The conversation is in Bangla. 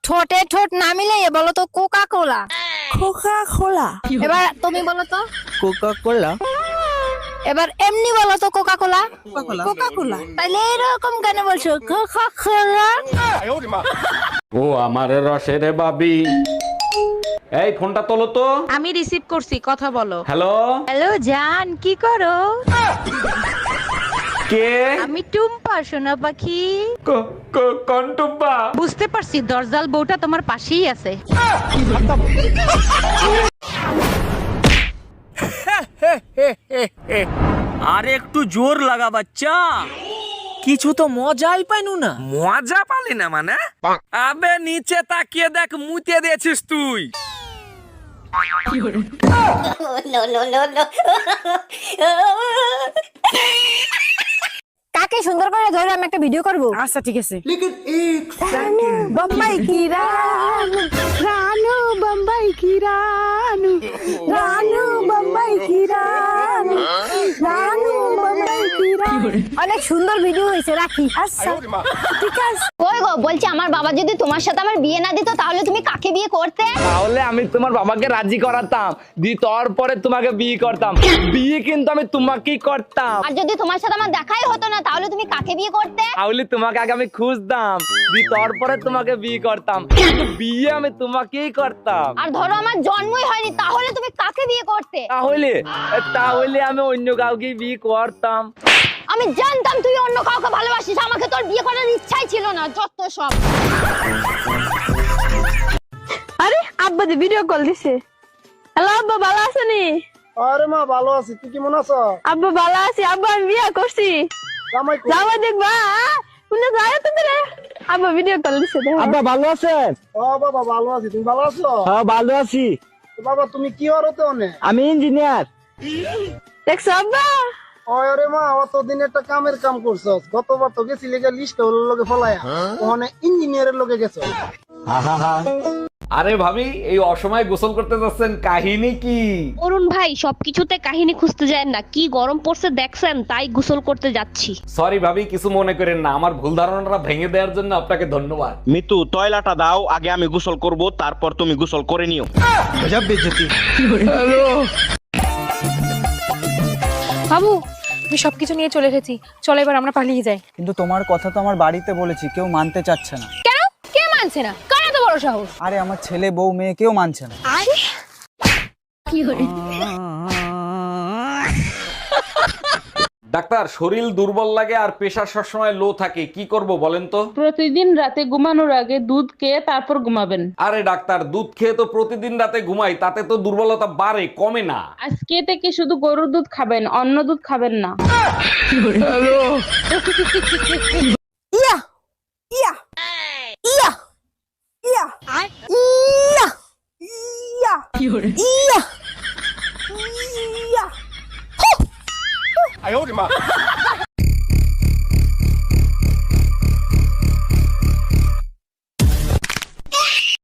ঠোঁটে ঠোঁট না মিলে বলো তো কোকা কোলা। Coca Cola. এবার তুমি বলো তো। Coca Cola. এবার এমনি বলো তো কোকা কোলা। কোকা কোলা। তাইলে এরকম কেন বলছো কোকা কোলা? ও আমার রসের বাবি, এই ফোনটা তোলো তো। আমি রিসিভ করছি, কথা বলো। হ্যালো, হ্যালো জান, কি করো? কে? আমি টুম্পা, সোনা পাখি। কোন টুম্পা? বুঝতে পারছি, দরজাল বউটা তোমার পাশেই আছে। আরে একটু জোর লাগা বাচ্চা, কিছু তো মজাই পাইনু না। মজা পালি না মানে? আবে নিচে তাকিয়ে দেখ, মুতে দিয়েছিস তুই। কাকে সুন্দর করে ধরে আমি একটা ভিডিও করব। আচ্ছা ঠিক আছে। বোম্বাই কি রানু, রানু বোম্বাই কি রানু, রানু বোম্বাই কি রানু, রানু বোম্বাই কি রানু। অনেক সুন্দর ভিডিও হয়েছে, রাখি। আচ্ছা ঠিক আছে। ওই গো, বলছি আমার বাবা যদি তোমার সাথে আমার বিয়ে না দিত তাহলে তুমি কাকে বিয়ে করতে? তাহলে আমি তোমার বাবাকে রাজি করাতাম, তারপরে তোমাকে বিয়ে করতাম। বিয়ে কিন্তু আমি তোমাকেই করতাম। আর যদি তোমার সাথে আমার দেখাই হতো না তাহলে তুমি কাকে বিয়ে করতে? তাহলে তোমাকে আগে আমি খুঁজতাম, তারপরে তোমাকে বিয়ে করতাম। কিন্তু বিয়ে আমি তোমাকেই করতাম। আর ধরো আমার জন্মই হয়নি তাহলে তুমি কাকে বিয়ে করতে? তাহলে তাহলে আমি অন্য কাউকে বিয়ে করতাম। আমি জানতাম তুই অন্য কাউকে ভালোবাসিস, আমাকে তোর বিয়ে করার ইচ্ছাই ছিল না। যত সব। আরে আব্বা যে ভিডিও কল দিছে। হ্যালো আব্বা, ভালো আছেনি? আরে মা ভালো আছি, তুই কেমন আছো? আব্বা ভালো আছি, আব্বা আমি বিয়ে করছি। জামাই কই? যাওয়া দেখবা তুমি যায় তো রে। আব্বা ভিডিও কল দিছে দেখো। আব্বা ভালো আছেন? ও বাবা ভালো আছি, তুমি ভালো আছো? হ্যাঁ ভালো আছি। তো বাবা তুমি কি হতে অনে? আমি ইঞ্জিনিয়ার। দেখছো আব্বা? আরে মা অতদিন একটা কামের কাম করছস, গতবার তো গেছি লেগে লিস্ট হল লগে ফলায়া, ওখানে ইঞ্জিনিয়ারের লগে গেছো। আরে ভাবি, এই অসময়ে গোসল করতে যাচ্ছেন, কাহিনী কি? অরুণ ভাই, সবকিছুতে কাহিনী খুঁজতে যায় না, কি গরম পড়ছে দেখছেন, তাই গোসল করতে যাচ্ছি। সরি ভাবি, কিছু মনে করেন না, আমার ভুল ধারণাটা ভেঙে দেওয়ার জন্য আপনাকে ধন্যবাদ। মিতু তয়লাটা দাও, আগে আমি গোসল করব, তারপর তুমি গোসল করে নিও। বাবু, আমি সবকিছু নিয়ে চলে এসেছি, চলো এবার আমরা পালিয়ে যাই। কিন্তু তোমার কথা তো আমার বাড়িতে বলেছি, কেউ মানতে চাচ্ছে না। কেন? কে মানছে না? কার এত বড় সাহস? আরে আমার ছেলে বউ মেয়ে কেউ মানছে না। ডাক্তার, শরীর দুর্বল লাগে আর প্রেশার সবসময় লো থাকে, কি করব বলেন তো? প্রতিদিন রাতে ঘুমানোর আগে দুধ খেয়ে তারপর ঘুমাবেন। আরে ডাক্তার, দুধ খেয়ে তো প্রতিদিন রাতে ঘুমাই, তাতে তো দুর্বলতা বাড়ে, কমে না। আজকে থেকে শুধু গরুর দুধ খাবেন, অন্য দুধ খাবেন না। ইয়া ইয়া ইয়া ইয়া ইয়া ইয়া ইয়া ইয়া।